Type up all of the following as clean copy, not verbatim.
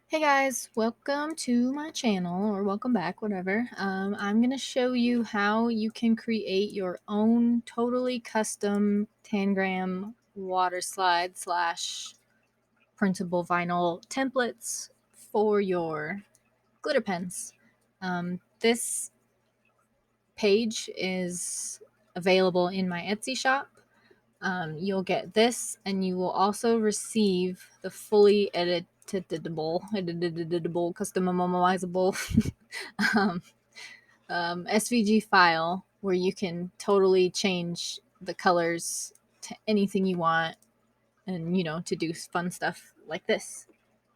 Hey guys, welcome to my channel, or welcome back, whatever. I'm going to show you how you can create your own totally custom Tangram water slide slash printable vinyl templates for your glitter pens. This page is available in my Etsy shop. You'll get this, and you will also receive the fully editable, customizable um, SVG file where you can totally change the colors to anything you want, and to do fun stuff like this.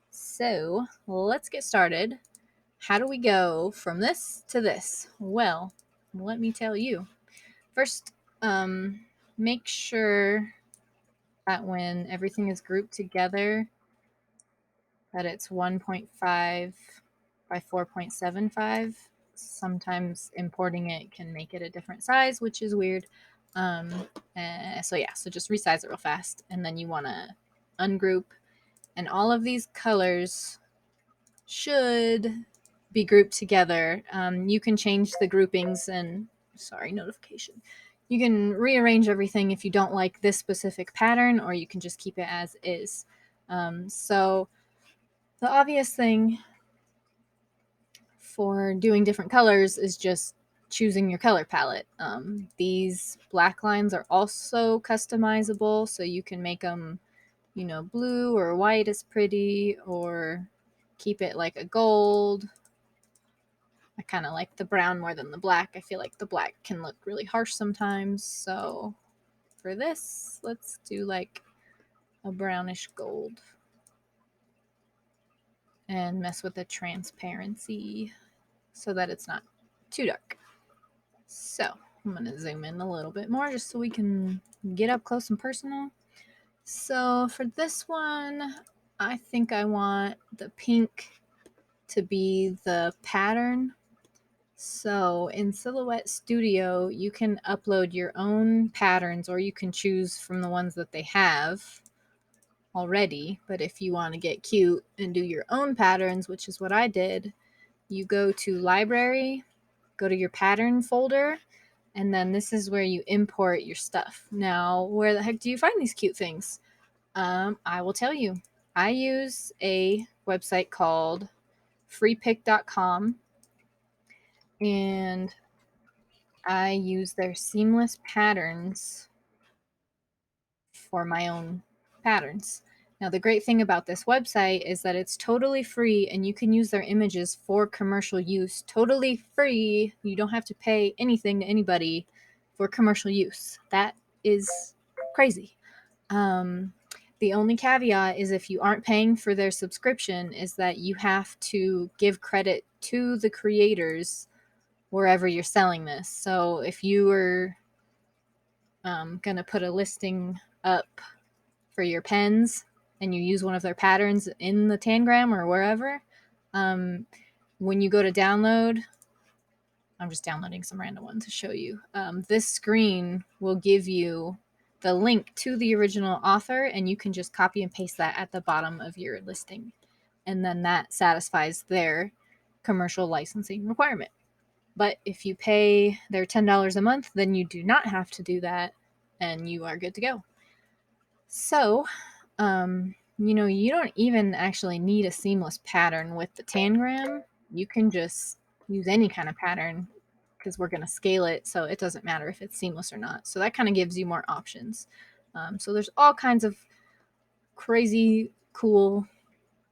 So let's get started. How do we go from this to this? Well, let me tell you. First, make sure that when everything is grouped together, that it's 1.5 by 4.75. Sometimes importing it can make it a different size, which is weird. So just resize it real fast, and then you want to ungroup, and all of these colors should be grouped together. You can change the groupings and notification. You can rearrange everything if you don't like this specific pattern, or you can just keep it as is. So the obvious thing for doing different colors is just choosing your color palette. These black lines are also customizable, so you can make them, blue or white is pretty, or keep it like a gold. I kind of like the brown more than the black. I feel like the black can look really harsh sometimes. So for this, let's do like a brownish gold and mess with the transparency so that it's not too dark. So I'm going to zoom in a little bit more just so we can get up close and personal. So for this one, I think I want the pink to be the pattern. So in Silhouette Studio, you can upload your own patterns, or you can choose from the ones that they have already. But if you want to get cute and do your own patterns, which is what I did, you go to Library, go to your pattern folder, and then this is where you import your stuff. Now, where the heck do you find these cute things? I will tell you. I use a website called freepick.com, and I use their seamless patterns for my own patterns. Now, the great thing about this website is that it's totally free, and you can use their images for commercial use. Totally free. You don't have to pay anything to anybody for commercial use. That is crazy. Um, the only caveat is, if you aren't paying for their subscription, is that you have to give credit to the creators wherever you're selling this. So if you were going to put a listing up for your pens and you use one of their patterns in the Tangram or wherever, when you go to download, I'm just downloading some random one to show you. This screen will give you the link to the original author, and you can just copy and paste that at the bottom of your listing. And then that satisfies their commercial licensing requirement. But if you pay their $10 a month, then you do not have to do that, and you are good to go. So, you don't even actually need a seamless pattern with the Tangram. You can just use any kind of pattern, because we're going to scale it, so it doesn't matter if it's seamless or not. So that kind of gives you more options. So there's all kinds of crazy cool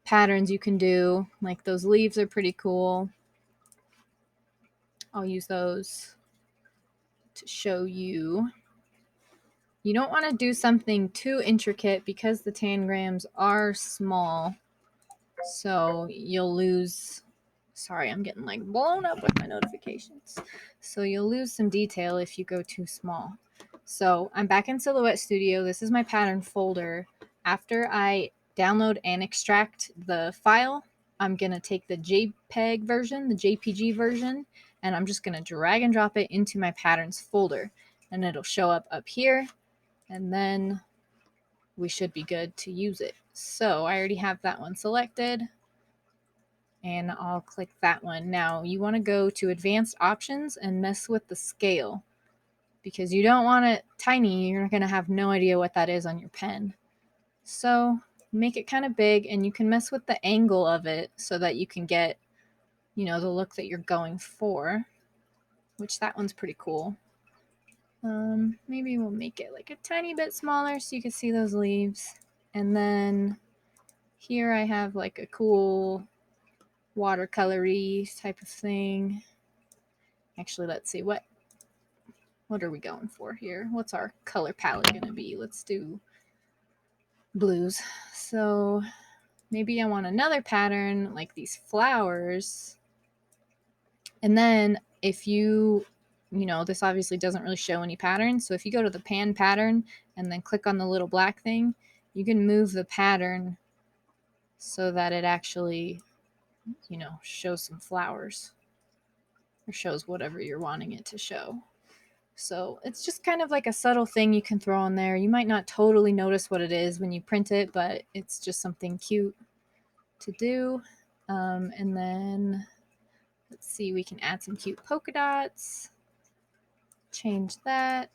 patterns you can do. Like those leaves are pretty cool. I'll use those to show you. You don't want to do something too intricate because the Tangrams are small, so you'll lose. Sorry, I'm getting like blown up with my notifications. So you'll lose some detail if you go too small. So I'm back in Silhouette Studio. This is my pattern folder. After I download and extract the file, I'm going to take the JPEG version, the JPG version, and I'm just going to drag and drop it into my patterns folder. And it'll show up here, and then we should be good to use it. So I already have that one selected. and I'll click that one. Now you want to go to advanced options and mess with the scale, because you don't want it tiny. You're going to have no idea what that is on your pen. So make it kind of big, and you can mess with the angle of it so that you can get, you know, the look that you're going for, which that one's pretty cool. Maybe we'll make it like a tiny bit smaller so you can see those leaves. And then here I have like a cool watercolory type of thing. Actually, let's see, what are we going for here? What's our color palette gonna be? Let's do blues. So maybe I want another pattern like these flowers. And then if you know, this obviously doesn't really show any patterns. So if you go to the pan pattern and then click on the little black thing, you can move the pattern so that it actually, you know, shows some flowers or shows whatever you're wanting it to show. So it's just kind of like a subtle thing you can throw in there. You might not totally notice what it is when you print it, but it's just something cute to do. And then let's see, we can add some cute polka dots, change that,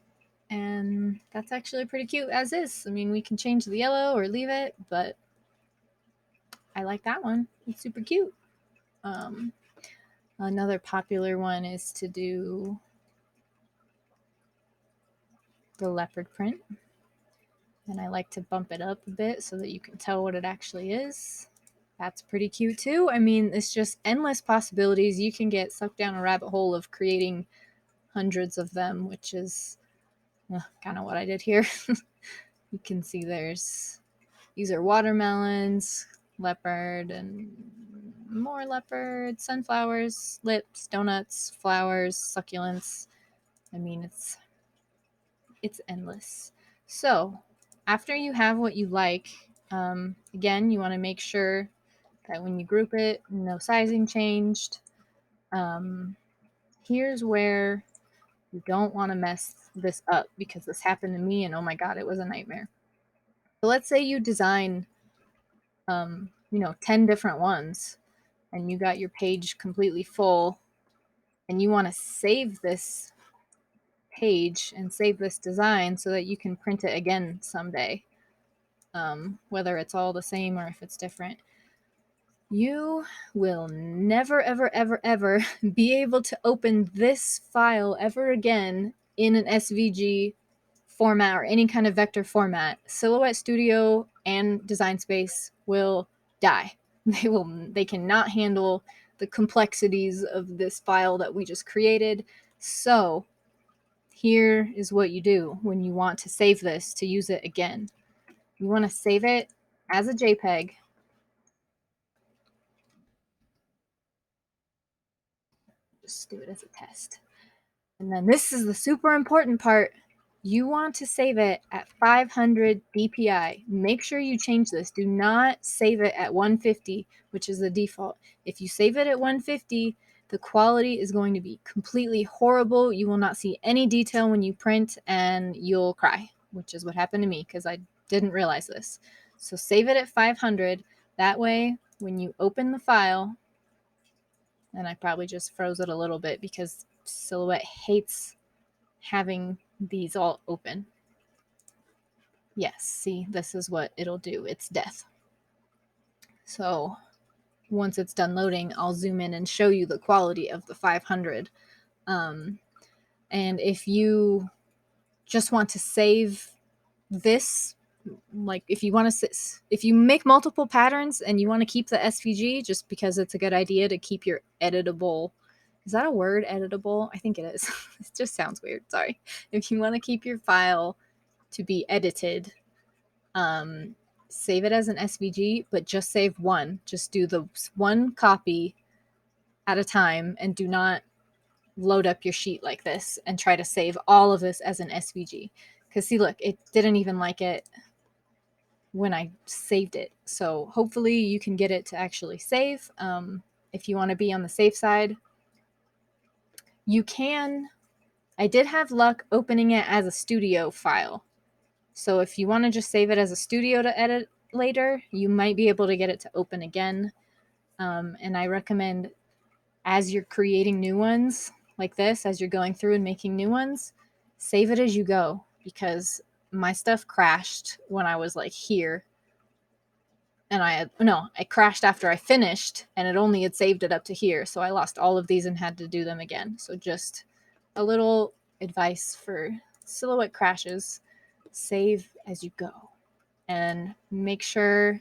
and that's actually pretty cute as is. I mean, we can change the yellow or leave it, but I like that one. It's super cute. Another popular one is to do the leopard print, and I like to bump it up a bit so that you can tell what it actually is. That's pretty cute too. I mean, it's just endless possibilities. You can get sucked down a rabbit hole of creating hundreds of them, which is kind of what I did here. You can see these are watermelons, leopard, and more leopard, sunflowers, lips, donuts, flowers, succulents. I mean, it's endless. So after you have what you like, again, you want to make sure that when you group it, no sizing changed. Here's where you don't want to mess this up, because this happened to me and oh my god, it was a nightmare. So let's say you design, you know, 10 different ones and you got your page completely full and you want to save this page and save this design so that you can print it again someday, whether it's all the same or if it's different. You will never, ever, ever, ever be able to open this file ever again in an SVG format or any kind of vector format. Silhouette Studio and Design Space will die. They cannot handle the complexities of this file that we just created. So here is what you do when you want to save this to use it again. You want to save it as a JPEG. Just do it as a test. And then this is the super important part. You want to save it at 500 dpi. Make sure you change this. Do not save it at 150, which is the default. If you save it at 150, the quality is going to be completely horrible. You will not see any detail when you print and you'll cry, which is what happened to me because I didn't realize this. So save it at 500. That way, when you open the file, and I probably just froze it a little bit because Silhouette hates having these all open. Yes, see, this is what it'll do. It's death. So once it's done loading, I'll zoom in and show you the quality of the 500. And if you just want to save this, like if you make multiple patterns and you want to keep the SVG just because it's a good idea to keep your editable, is that a word, editable? I think it is. It just sounds weird, sorry. If you want to keep your file to be edited, save it as an SVG, but just save one. Just do the one copy at a time and do not load up your sheet like this and try to save all of this as an SVG. Because see, look, it didn't even like it when I saved it. So hopefully you can get it to actually save. If you want to be on the safe side, you can. I did have luck opening it as a studio file. So if you want to just save it as a studio to edit later, you might be able to get it to open again. And I recommend, as you're creating new ones like this, as you're going through and making new ones, save it as you go, because my stuff crashed when I was like here, and I crashed after I finished, and it only had saved it up to here, so I lost all of these and had to do them again. So just a little advice for silhouette crashes: save as you go, and make sure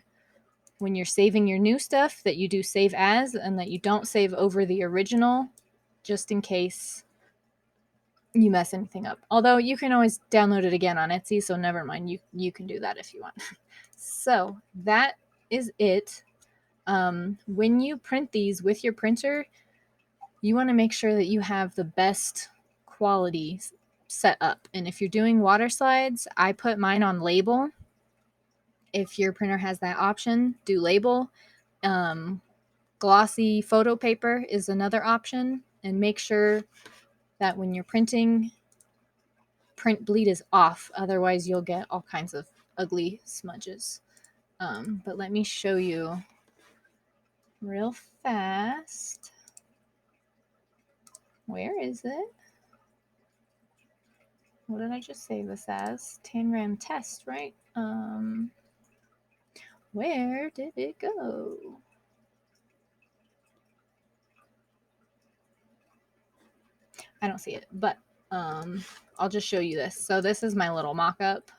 when you're saving your new stuff that you do save as, and that you don't save over the original, just in case you mess anything up. Although you can always download it again on Etsy, so never mind, you can do that if you want. So that is it. When you print these with your printer, you want to make sure that you have the best quality set up. And if you're doing water slides, I put mine on label. If your printer has that option, do label. Glossy photo paper is another option. And make sure that when you're printing, print bleed is off. Otherwise, you'll get all kinds of ugly smudges. But let me show you real fast. Where is it? What did I just save this as? Tangram test, right? Where did it go? I don't see it, but I'll just show you this. So this is my little mock-up.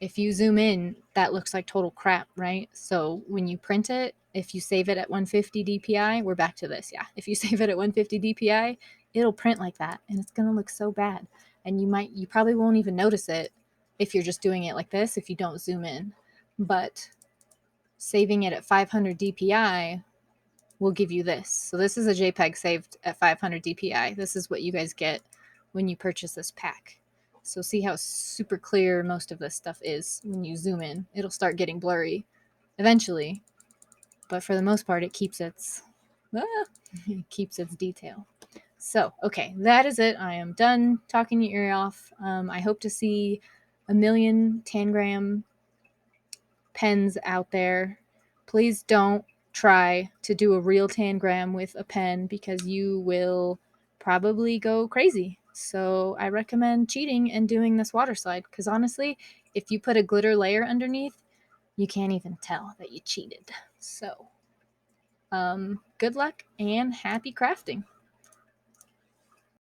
If you zoom in, that looks like total crap, right? So when you print it, if you save it at 150 DPI, we're back to this, yeah. If you save it at 150 DPI, it'll print like that, and it's gonna look so bad. And you probably won't even notice it if you're just doing it like this, if you don't zoom in. But saving it at 500 DPI will give you this. So this is a JPEG saved at 500 DPI. This is what you guys get when you purchase this pack. So see how super clear most of this stuff is when you zoom in. It'll start getting blurry eventually, but for the most part, it keeps its detail. So, okay, that is it. I am done talking your ear off. I hope to see a million Tangram pens out there. Please don't try to do a real Tangram with a pen, because you will probably go crazy. So I recommend cheating and doing this water slide, because honestly, if you put a glitter layer underneath, you can't even tell that you cheated. So good luck and happy crafting.